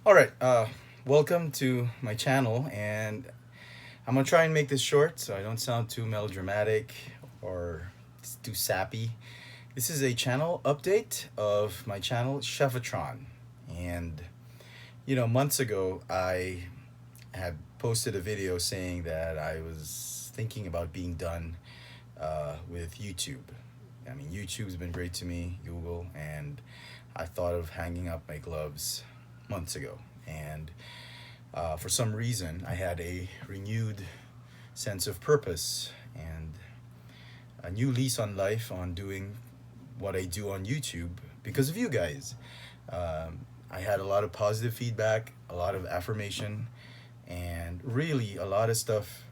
All right, welcome to my channel, and I'm gonna try and make this short so I don't sound too melodramatic or too sappy. This is a channel update of my channel Chefatron, and months ago I had posted a video saying that I was thinking about being done with YouTube. I mean, YouTube's been great to me, Google, and I thought of hanging up my gloves months ago. And for some reason, I had a renewed sense of purpose and a new lease on life on doing what I do on YouTube because of you guys. I had a lot of positive feedback, a lot of affirmation, and really a lot of stuff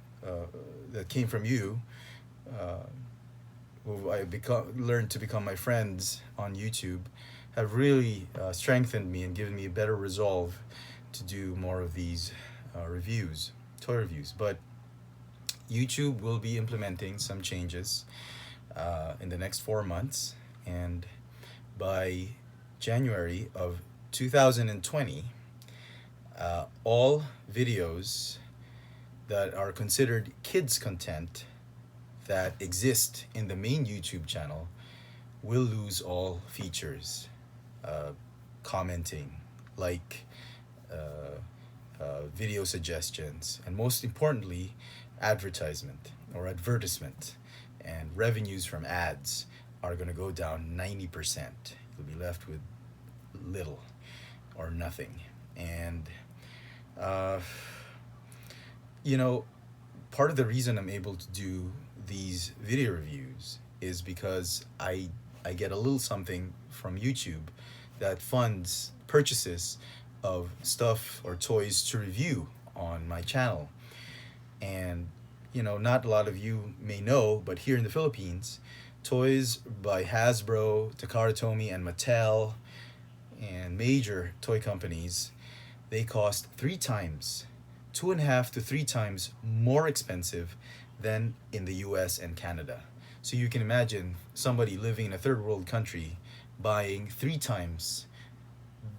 that came from you, uh, who learned to become my friends on YouTube, have really strengthened me and given me a better resolve to do more of these reviews, toy reviews. But YouTube will be implementing some changes in the next 4 months, and by January of 2020, all videos that are considered kids content that exist in the main YouTube channel will lose all features, uh, commenting, like, video suggestions, and most importantly, advertisement, and revenues from ads are going to go down 90%. You'll be left with little or nothing. And, uh, you know, part of the reason I'm able to do these video reviews is because I get a little something from YouTube that funds purchases of stuff or toys to review on my channel. And not a lot of you may know, but here in the Philippines, toys by Hasbro, Takara Tomy, and Mattel, and major toy companies, they cost three times, 2.5 to 3 times more expensive than in the US and Canada. So you can imagine somebody living in a third world country buying three times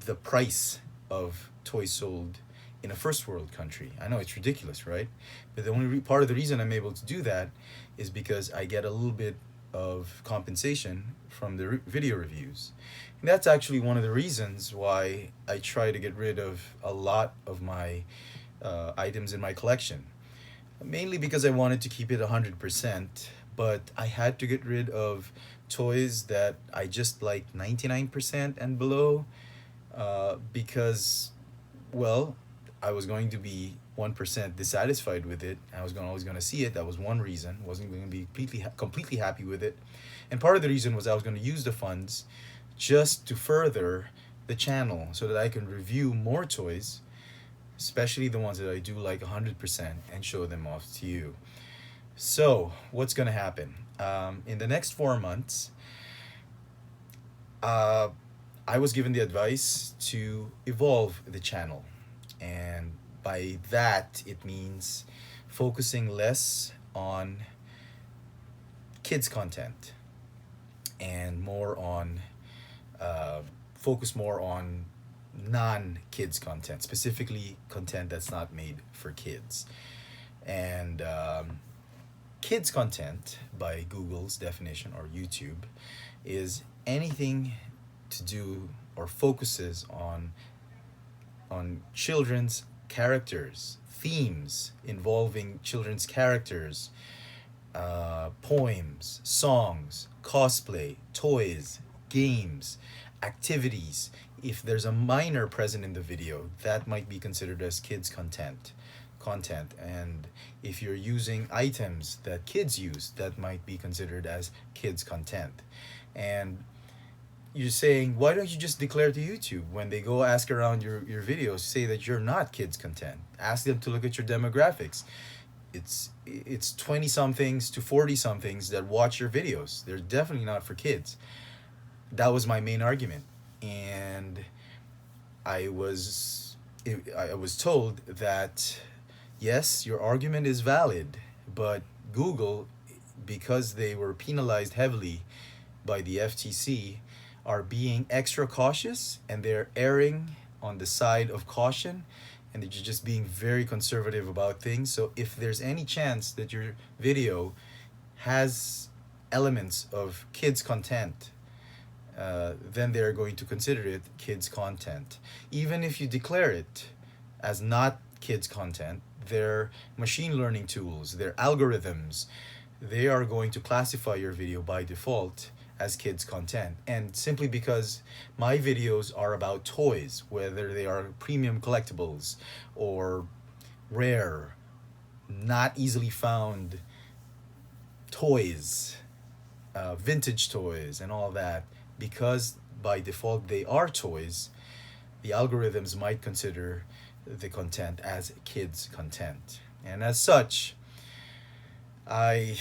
the price of toys sold in a first world country. I know it's ridiculous, right? But the only part of the reason I'm able to do that is because I get a little bit of compensation from the video reviews. And that's actually one of the reasons why I try to get rid of a lot of my items in my collection. Mainly because I wanted to keep it 100%, but I had to get rid of toys that I just like 99% and below, because, well, I was going to be 1% dissatisfied with it. I was always going to see it. That was one reason. Wasn't going to be completely happy with it. And part of the reason was I was going to use the funds just to further the channel so that I can review more toys, especially the ones that I do like 100%, and show them off to you. So, what's going to happen? In the next 4 months, uh, I was given the advice to evolve the channel. And by that, it means focusing less on kids' content and focus more on non-kids content, specifically content that's not made for kids. And kids content, by Google's definition or YouTube, is anything to do or focuses on children's characters, themes involving children's characters, poems, songs, cosplay, toys, games, activities. If there's a minor present in the video, that might be considered as kids content. And if you're using items that kids use, that might be considered as kids content. And you're saying, why don't you just declare to YouTube when they go ask around your videos, say that you're not kids content? Ask them to look at your demographics. It's 20 somethings to 40 somethings that watch your videos. They're definitely not for kids. That was my main argument. And I was I was told that yes, your argument is valid, but Google, because they were penalized heavily by the FTC, are being extra cautious, and they're erring on the side of caution, and that you're just being very conservative about things. So if there's any chance that your video has elements of kids content, then they're going to consider it kids content. Even if you declare it as not kids content, their machine learning tools, their algorithms, they are going to classify your video by default as kids content. And simply because my videos are about toys, whether they are premium collectibles or rare, not easily found toys, vintage toys and all that, because by default they are toys, the algorithms might consider the content as kids content. And as such, I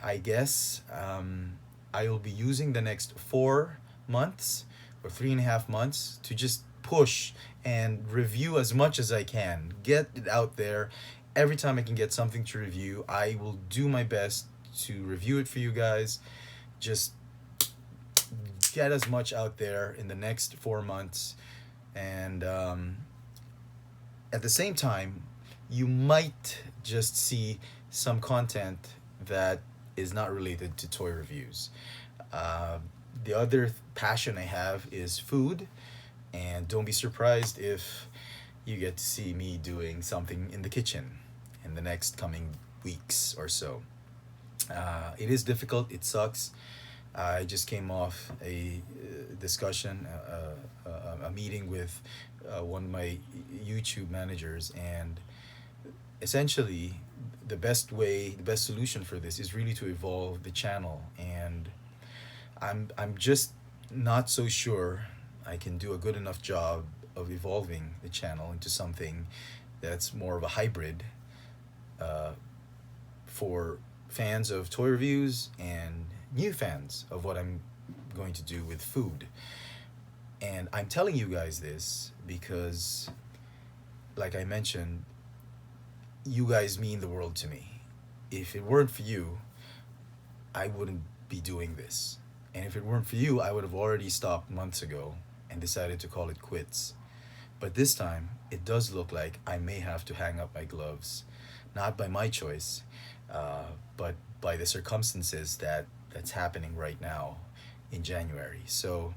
I guess I will be using the next 4 months or 3.5 months to just push and review as much as I can. Get it out there. Every time I can get something to review, I will do my best to review it for you guys. Just get as much out there in the next 4 months. And at the same time, you might just see some content that is not related to toy reviews. Uh, the other passion I have is food, and don't be surprised if you get to see me doing something in the kitchen in the next coming weeks or so. It is difficult, it sucks. I just came off a discussion, a meeting with one of my YouTube managers, and essentially the best solution for this is really to evolve the channel. And I'm just not so sure I can do a good enough job of evolving the channel into something that's more of a hybrid uh, for fans of toy reviews and new fans of what I'm going to do with food. And I'm telling you guys this because, like I mentioned, you guys mean the world to me. If it weren't for you, I wouldn't be doing this. And if it weren't for you, I would have already stopped months ago and decided to call it quits. But this time, it does look like I may have to hang up my gloves, not by my choice, but by the circumstances that's happening right now in January. So,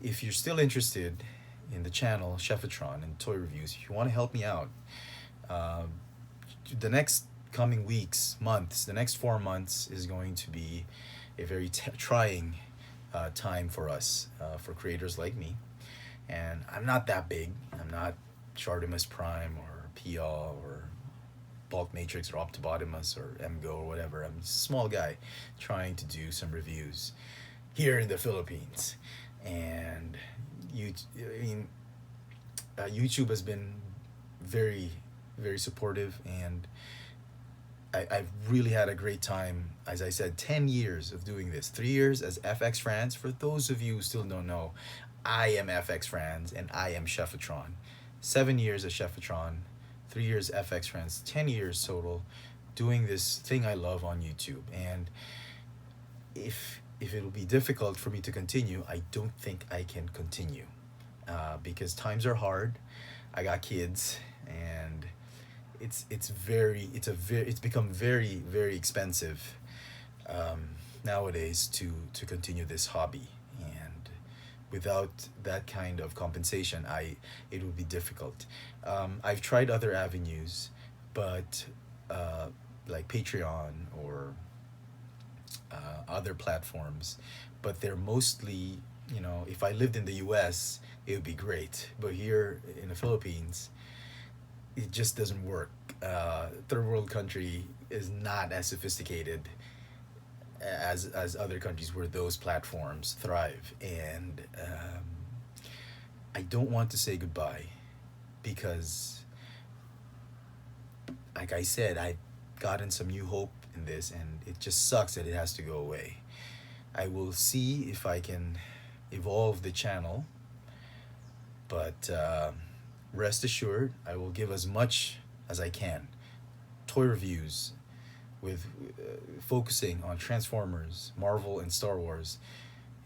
if you're still interested in the channel Chefatron and toy reviews, if you want to help me out, uh, the next coming weeks, months, the next 4 months is going to be a very trying time for us, for creators like me. And I'm not that big. I'm not Chartimus Prime or PL or Bulk Matrix or Optibotimus or MGO or whatever. I'm a small guy trying to do some reviews here in the Philippines. And YouTube has been very, very supportive, and I've really had a great time. As I said, 10 years of doing this, 3 years as FX Franz. For those of you who still don't know, I am FX Franz and I am Chefatron. 7 years as Chefatron, 3 years FX Franz, 10 years total doing this thing I love on YouTube. And if it'll be difficult for me to continue, I don't think I can continue, because times are hard. I got kids, and it's become very, very expensive nowadays to continue this hobby. And without that kind of compensation, it would be difficult. I've tried other avenues, but like Patreon or other platforms, but they're mostly, if I lived in the US, it would be great. But here in the Philippines, it just doesn't work. Third world country is not as sophisticated as other countries where those platforms thrive. And I don't want to say goodbye because, like I said, I've gotten some new hope in this, and it just sucks that it has to go away. I will see if I can evolve the channel, but rest assured, I will give as much as I can. Toy reviews with focusing on Transformers, Marvel, and Star Wars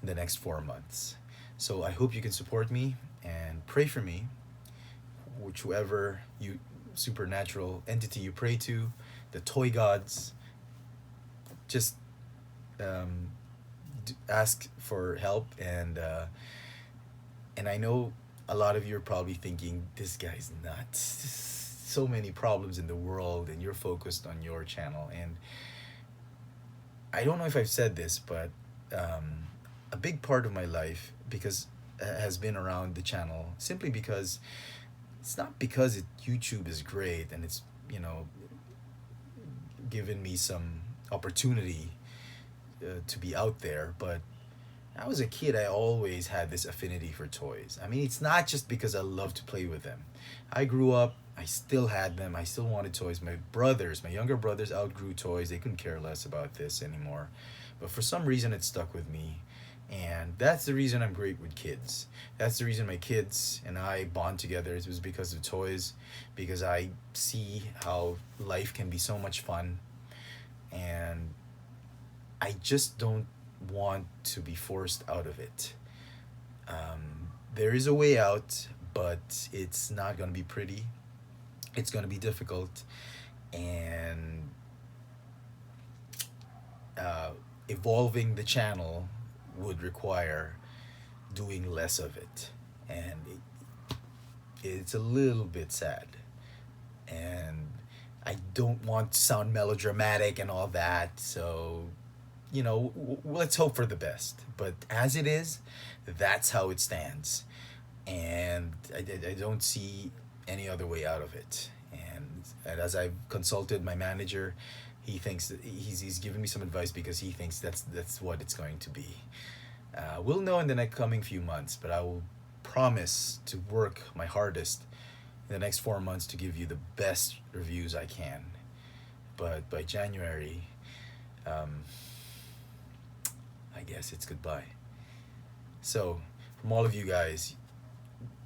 in the next 4 months. So I hope you can support me and pray for me. whichever you supernatural entity you pray to, the toy gods. Just um, ask for help, and I know a lot of you are probably thinking this guy's nuts. So many problems in the world, and you're focused on your channel. And I don't know if I've said this, but a big part of my life because has been around the channel simply because it's not because YouTube is great and it's, given me some opportunity to be out there, but I was a kid, I always had this affinity for toys. I mean, it's not just because I love to play with them. I grew up, I still had them, I still wanted toys. My younger brothers outgrew toys. They couldn't care less about this anymore. But for some reason, it stuck with me. And that's the reason I'm great with kids. That's the reason my kids and I bond together. It was because of toys, because I see how life can be so much fun. And I just don't want to be forced out of it. There is a way out, but it's not going to be pretty. It's going to be difficult. And evolving the channel would require doing less of it. And it's a little bit sad. And I don't want to sound melodramatic and all that, so let's hope for the best. But as it is, that's how it stands. And I don't see any other way out of it. And as I've consulted my manager, he thinks that he's given me some advice because he thinks that's what it's going to be. We'll know in the next coming few months, but I will promise to work my hardest in the next 4 months to give you the best reviews I can. But by January, I guess it's goodbye. So, from all of you guys,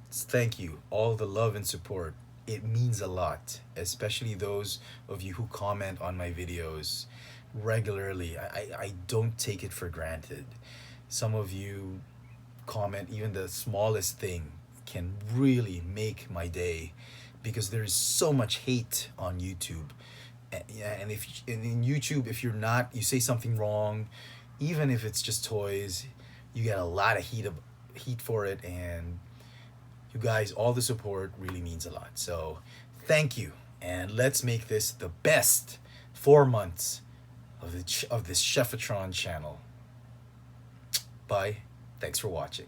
thank you. All the love and support. It means a lot, especially those of you who comment on my videos regularly. I don't take it for granted. Some of you comment, even the smallest thing can really make my day because there is so much hate on YouTube. And in YouTube, if you say something wrong, even if it's just toys, you get a lot of heat for it. And you guys, all the support really means a lot. So thank you, and let's make this the best 4 months of this Chefatron channel. Bye. Thanks for watching.